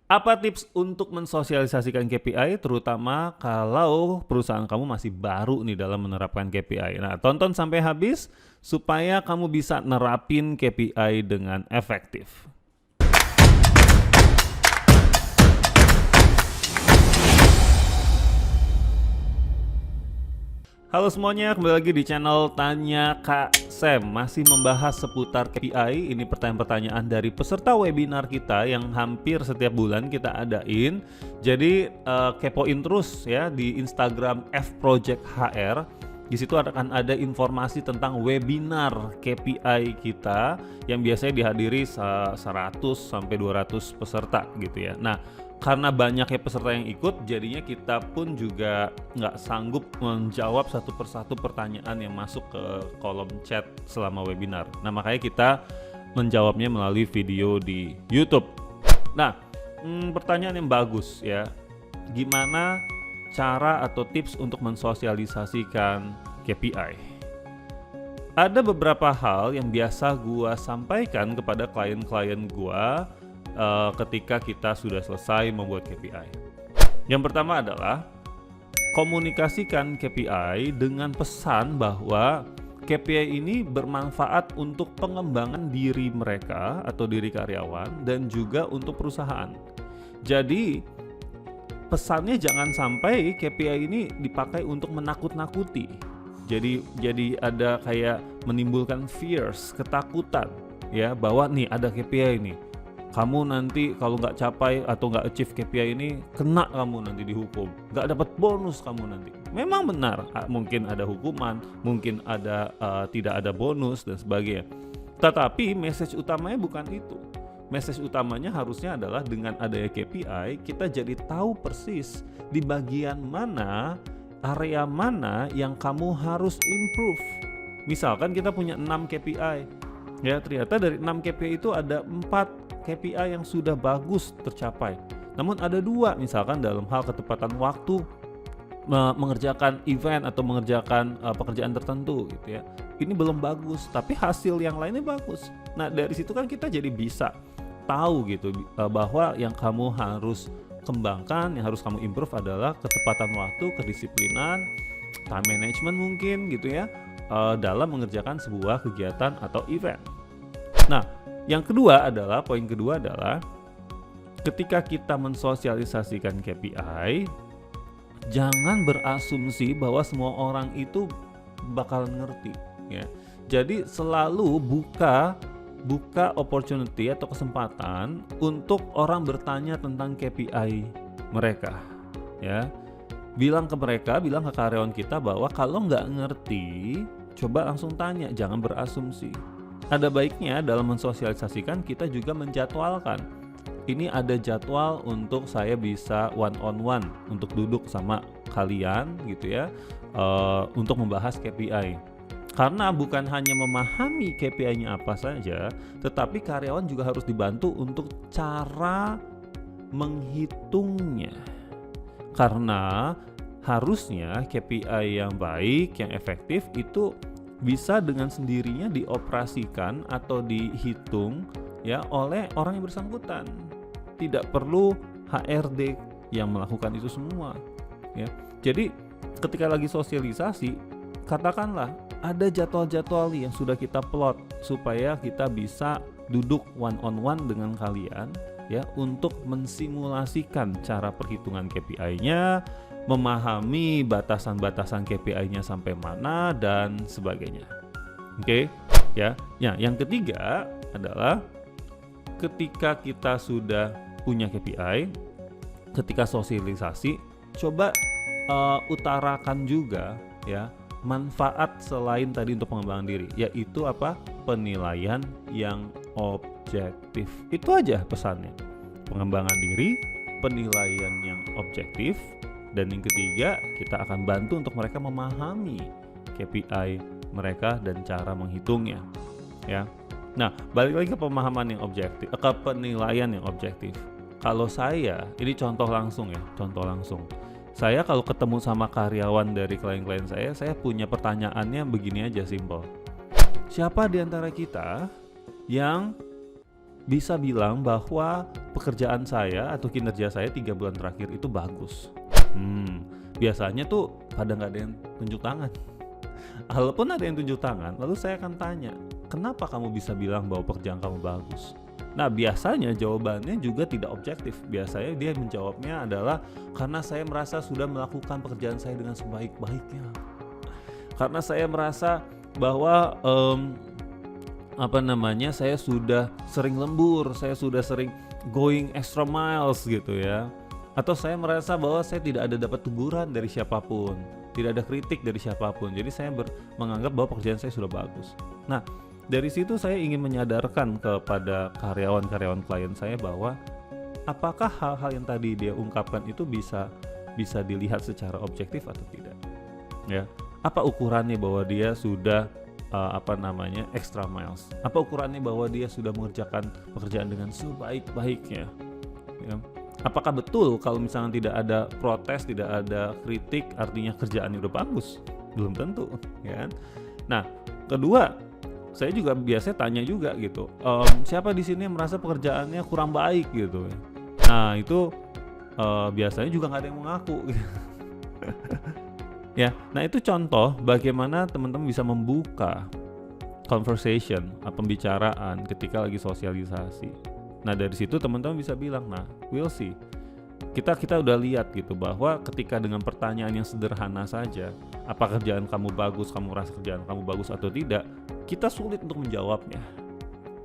Apa tips untuk mensosialisasikan KPI terutama kalau perusahaan kamu masih baru nih dalam menerapkan KPI? Nah, tonton sampai habis supaya kamu bisa nerapin KPI dengan efektif. Halo semuanya, kembali lagi di channel Tanya Kak Sam. Masih membahas seputar KPI. Ini pertanyaan-pertanyaan dari peserta webinar kita yang hampir setiap bulan kita adain. Jadi kepoin terus ya di Instagram fprojecthr. Di situ akan ada informasi tentang webinar KPI kita yang biasanya dihadiri 100 sampai 200 peserta gitu ya. Nah, karena banyaknya peserta yang ikut, jadinya kita pun juga nggak sanggup menjawab satu persatu pertanyaan yang masuk ke kolom chat selama webinar. Nah, makanya kita menjawabnya melalui video di YouTube. Nah, pertanyaan yang bagus ya. Gimana cara atau tips untuk mensosialisasikan KPI? Ada beberapa hal yang biasa gua sampaikan kepada klien-klien gua ketika kita sudah selesai membuat KPI. Yang pertama adalah komunikasikan KPI dengan pesan bahwa KPI ini bermanfaat untuk pengembangan diri mereka atau diri karyawan dan juga untuk perusahaan. Jadi pesannya jangan sampai KPI ini dipakai untuk menakut-nakuti. Jadi ada kayak menimbulkan fears, ketakutan ya bahwa nih ada KPI ini. Kamu nanti kalau nggak capai atau nggak achieve KPI ini, kena kamu nanti dihukum, nggak dapat bonus kamu nanti. Memang benar, mungkin ada hukuman, mungkin ada tidak ada bonus dan sebagainya. Tetapi message utamanya bukan itu. Message utamanya harusnya adalah dengan adanya KPI, kita jadi tahu persis di bagian mana, area mana yang kamu harus improve. Misalkan kita punya 6 KPI, ya ternyata dari 6 KPI itu ada 4 KPI yang sudah bagus tercapai. Namun ada 2 misalkan dalam hal ketepatan waktu mengerjakan event atau mengerjakan pekerjaan tertentu gitu ya. Ini belum bagus, tapi hasil yang lainnya bagus. Nah, dari situ kan kita jadi bisa tahu gitu bahwa yang kamu harus kembangkan, yang harus kamu improve adalah ketepatan waktu, kedisiplinan, time management mungkin gitu ya, dalam mengerjakan sebuah kegiatan atau event. Nah, yang kedua adalah, poin kedua adalah ketika kita mensosialisasikan KPI, jangan berasumsi bahwa semua orang itu bakalan ngerti ya. Jadi selalu buka opportunity atau kesempatan untuk orang bertanya tentang KPI mereka ya. Bilang ke mereka, bilang ke karyawan kita bahwa kalau nggak ngerti, coba langsung tanya, jangan berasumsi. Ada baiknya dalam mensosialisasikan kita juga menjadwalkan. Ini ada jadwal untuk saya bisa one on one untuk duduk sama kalian gitu ya, untuk membahas KPI. Karena bukan hanya memahami KPI-nya apa saja, tetapi karyawan juga harus dibantu untuk cara menghitungnya. Karena harusnya KPI yang baik, yang efektif itu bisa dengan sendirinya dioperasikan atau dihitung ya oleh orang yang bersangkutan. Tidak perlu HRD yang melakukan itu semua ya. Jadi ketika lagi sosialisasi, katakanlah ada jadwal-jadwal yang sudah kita plot supaya kita bisa duduk one on one dengan kalian ya untuk mensimulasikan cara perhitungan KPI-nya, memahami batasan-batasan KPI-nya sampai mana dan sebagainya. Oke, ya. Ya, yang ketiga adalah ketika kita sudah punya KPI, ketika sosialisasi, coba utarakan juga ya manfaat selain tadi untuk pengembangan diri, yaitu apa? Penilaian yang objektif. Itu aja pesannya. Pengembangan diri, penilaian yang objektif. Dan yang ketiga, kita akan bantu untuk mereka memahami KPI mereka dan cara menghitungnya ya. Nah, balik lagi ke pemahaman yang objektif, ke penilaian yang objektif. Kalau saya, ini contoh langsung ya, contoh langsung. Saya kalau ketemu sama karyawan dari klien-klien saya punya pertanyaannya begini aja, simple. Siapa di antara kita yang bisa bilang bahwa pekerjaan saya atau kinerja saya 3 bulan terakhir itu bagus? Biasanya tuh pada nggak ada yang tunjuk tangan. Kalaupun ada yang tunjuk tangan, lalu saya akan tanya, kenapa kamu bisa bilang bahwa pekerjaan kamu bagus? Nah, biasanya jawabannya juga tidak objektif. Biasanya dia menjawabnya adalah karena saya merasa sudah melakukan pekerjaan saya dengan sebaik-baiknya. Karena saya merasa bahwa saya sudah sering lembur, saya sudah sering going extra miles gitu ya. Atau saya merasa bahwa saya tidak ada dapat teguran dari siapapun, tidak ada kritik dari siapapun. Jadi saya menganggap bahwa pekerjaan saya sudah bagus. Nah, dari situ saya ingin menyadarkan kepada karyawan-karyawan klien saya bahwa apakah hal-hal yang tadi dia ungkapkan itu bisa dilihat secara objektif atau tidak. Ya, apa ukurannya bahwa dia sudah extra miles? Apa ukurannya bahwa dia sudah mengerjakan pekerjaan dengan sebaik-baiknya? Ya. Apakah betul kalau misalnya tidak ada protes, tidak ada kritik, artinya kerjaannya udah bagus? Belum tentu, ya kan? Nah, kedua, saya juga biasanya tanya juga gitu, siapa di sini yang merasa pekerjaannya kurang baik gitu? Nah, itu biasanya juga nggak ada yang mengaku. Ya, nah itu contoh bagaimana teman-teman bisa membuka conversation, pembicaraan ketika lagi sosialisasi. Nah, dari situ teman-teman bisa bilang, nah we'll see. Kita udah lihat gitu bahwa ketika dengan pertanyaan yang sederhana saja, apa kerjaan kamu bagus, kamu rasa kerjaan kamu bagus atau tidak, kita sulit untuk menjawabnya.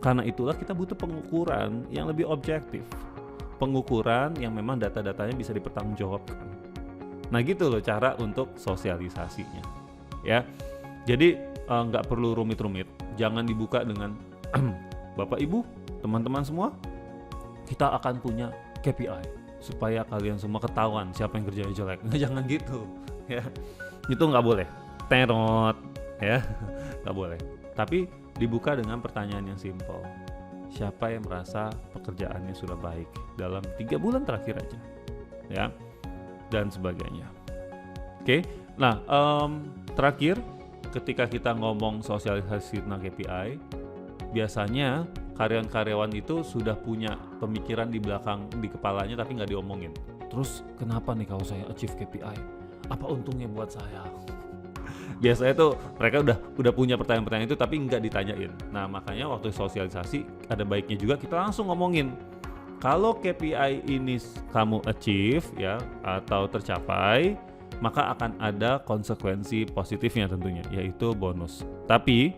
Karena itulah kita butuh pengukuran yang lebih objektif. Pengukuran yang memang data-datanya bisa dipertanggungjawabkan. Nah gitu loh cara untuk sosialisasinya. Ya, jadi nggak perlu rumit-rumit. Jangan dibuka dengan Bapak Ibu, teman-teman semua, kita akan punya KPI supaya kalian semua ketahuan siapa yang kerjanya jelek. Jangan gitu, ya. Itu nggak boleh. Terot, ya, nggak boleh. Tapi dibuka dengan pertanyaan yang simpel. Siapa yang merasa pekerjaannya sudah baik dalam 3 bulan terakhir aja, ya, dan sebagainya. Oke, nah terakhir ketika kita ngomong sosialisasi tentang KPI, biasanya karyawan-karyawan itu sudah punya pemikiran di belakang di kepalanya tapi nggak diomongin. Terus kenapa nih kalau saya achieve KPI? Apa untungnya buat saya? Biasanya tuh mereka udah punya pertanyaan-pertanyaan itu tapi nggak ditanyain. Nah makanya waktu sosialisasi ada baiknya juga kita langsung ngomongin. Kalau KPI ini kamu achieve ya atau tercapai, maka akan ada konsekuensi positifnya tentunya, yaitu bonus. Tapi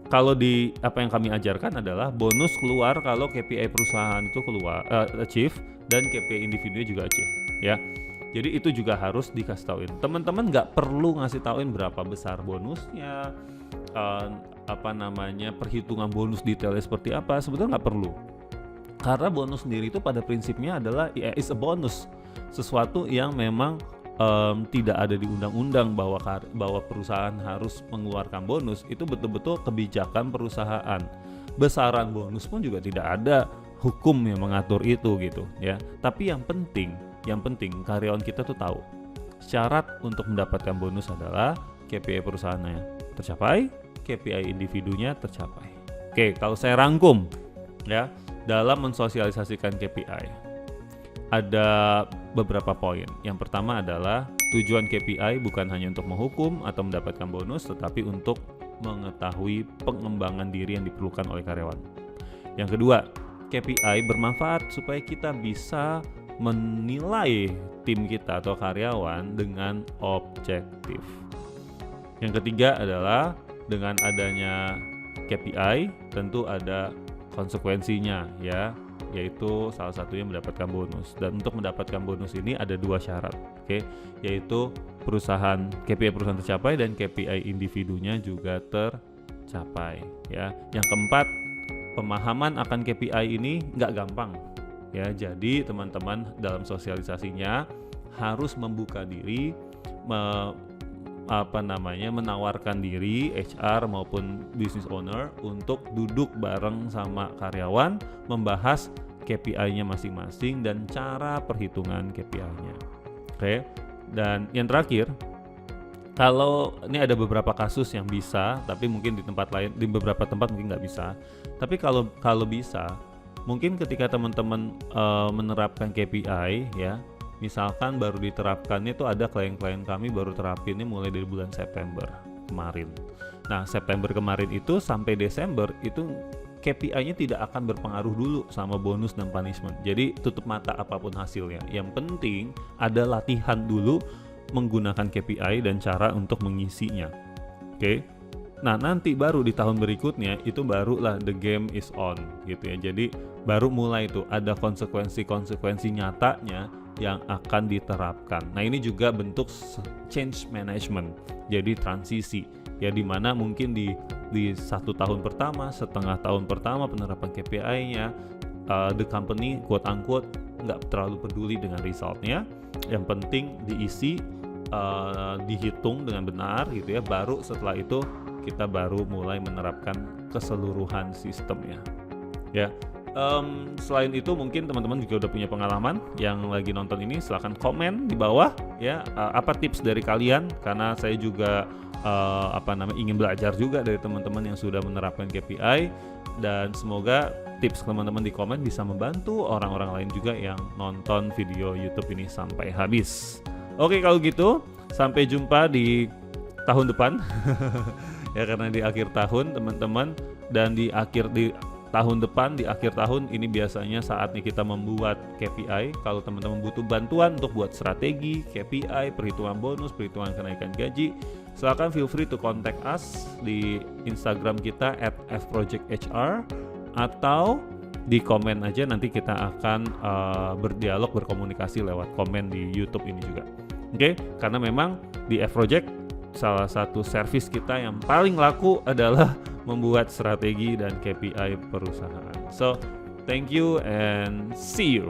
kalau di apa yang kami ajarkan adalah bonus keluar kalau KPI perusahaan itu keluar achieve dan KPI individunya juga achieve ya. Jadi itu juga harus dikasih tauin. Teman-teman nggak perlu ngasih tauin berapa besar bonusnya, perhitungan bonus detailnya seperti apa, sebetulnya nggak perlu. Karena bonus sendiri itu pada prinsipnya adalah is a bonus, sesuatu yang memang tidak ada di undang-undang bahwa perusahaan harus mengeluarkan bonus. Itu betul-betul kebijakan perusahaan. Besaran bonus pun juga tidak ada hukum yang mengatur itu gitu ya. Tapi yang penting karyawan kita tuh tahu syarat untuk mendapatkan bonus adalah KPI perusahaannya tercapai, KPI individunya tercapai. Oke, kalau saya rangkum ya dalam mensosialisasikan KPI. Ada beberapa poin. Yang pertama adalah tujuan KPI bukan hanya untuk menghukum atau mendapatkan bonus, tetapi untuk mengetahui pengembangan diri yang diperlukan oleh karyawan. Yang kedua, KPI bermanfaat supaya kita bisa menilai tim kita atau karyawan dengan objektif. Yang ketiga adalah dengan adanya KPI tentu ada konsekuensinya ya, yaitu salah satunya mendapatkan bonus. Dan untuk mendapatkan bonus ini ada 2 syarat, yaitu KPI perusahaan tercapai dan KPI individunya juga tercapai ya. Yang keempat, pemahaman akan KPI ini nggak gampang ya. Jadi teman-teman dalam sosialisasinya harus membuka diri, menawarkan diri HR maupun business owner untuk duduk bareng sama karyawan, membahas KPI-nya masing-masing dan cara perhitungan KPI-nya. Oke. Dan yang terakhir, kalau ini ada beberapa kasus yang bisa, tapi mungkin di beberapa tempat mungkin nggak bisa. Tapi kalau bisa, mungkin ketika teman-teman menerapkan KPI ya, misalkan baru diterapkannya itu ada klien-klien kami baru terapinnya mulai dari bulan September kemarin. Nah, September kemarin itu sampai Desember itu KPI-nya tidak akan berpengaruh dulu sama bonus dan punishment. Jadi tutup mata apapun hasilnya. Yang penting ada latihan dulu menggunakan KPI dan cara untuk mengisinya. Oke. Nah, nanti baru di tahun berikutnya itu barulah the game is on gitu ya. Jadi baru mulai itu ada konsekuensi nyatanya yang akan diterapkan. Nah, ini juga bentuk change management. Jadi transisi ya, dimana mungkin di 1 tahun pertama, setengah tahun pertama penerapan KPI-nya, the company quote unquote nggak terlalu peduli dengan resultnya. Yang penting diisi, dihitung dengan benar gitu ya. Baru setelah itu kita baru mulai menerapkan keseluruhan sistemnya ya. Selain itu mungkin teman-teman juga udah punya pengalaman yang lagi nonton ini, silahkan komen di bawah ya, apa tips dari kalian, karena saya juga ingin belajar juga dari teman-teman yang sudah menerapkan KPI, dan semoga tips teman-teman di komen bisa membantu orang-orang lain juga yang nonton video YouTube ini sampai habis. Oke, kalau gitu sampai jumpa di tahun depan ya, karena di akhir tahun teman-teman, dan di tahun depan, di akhir tahun ini biasanya saatnya kita membuat KPI. Kalau teman-teman butuh bantuan untuk buat strategi KPI, perhitungan bonus, perhitungan kenaikan gaji, silakan feel free to contact us di Instagram kita @fprojecthr, atau di komen aja, nanti kita akan berdialog, berkomunikasi lewat komen di YouTube ini juga. Oke, karena memang di F-Project salah satu service kita yang paling laku adalah membuat strategi dan KPI perusahaan. So, thank you and see you.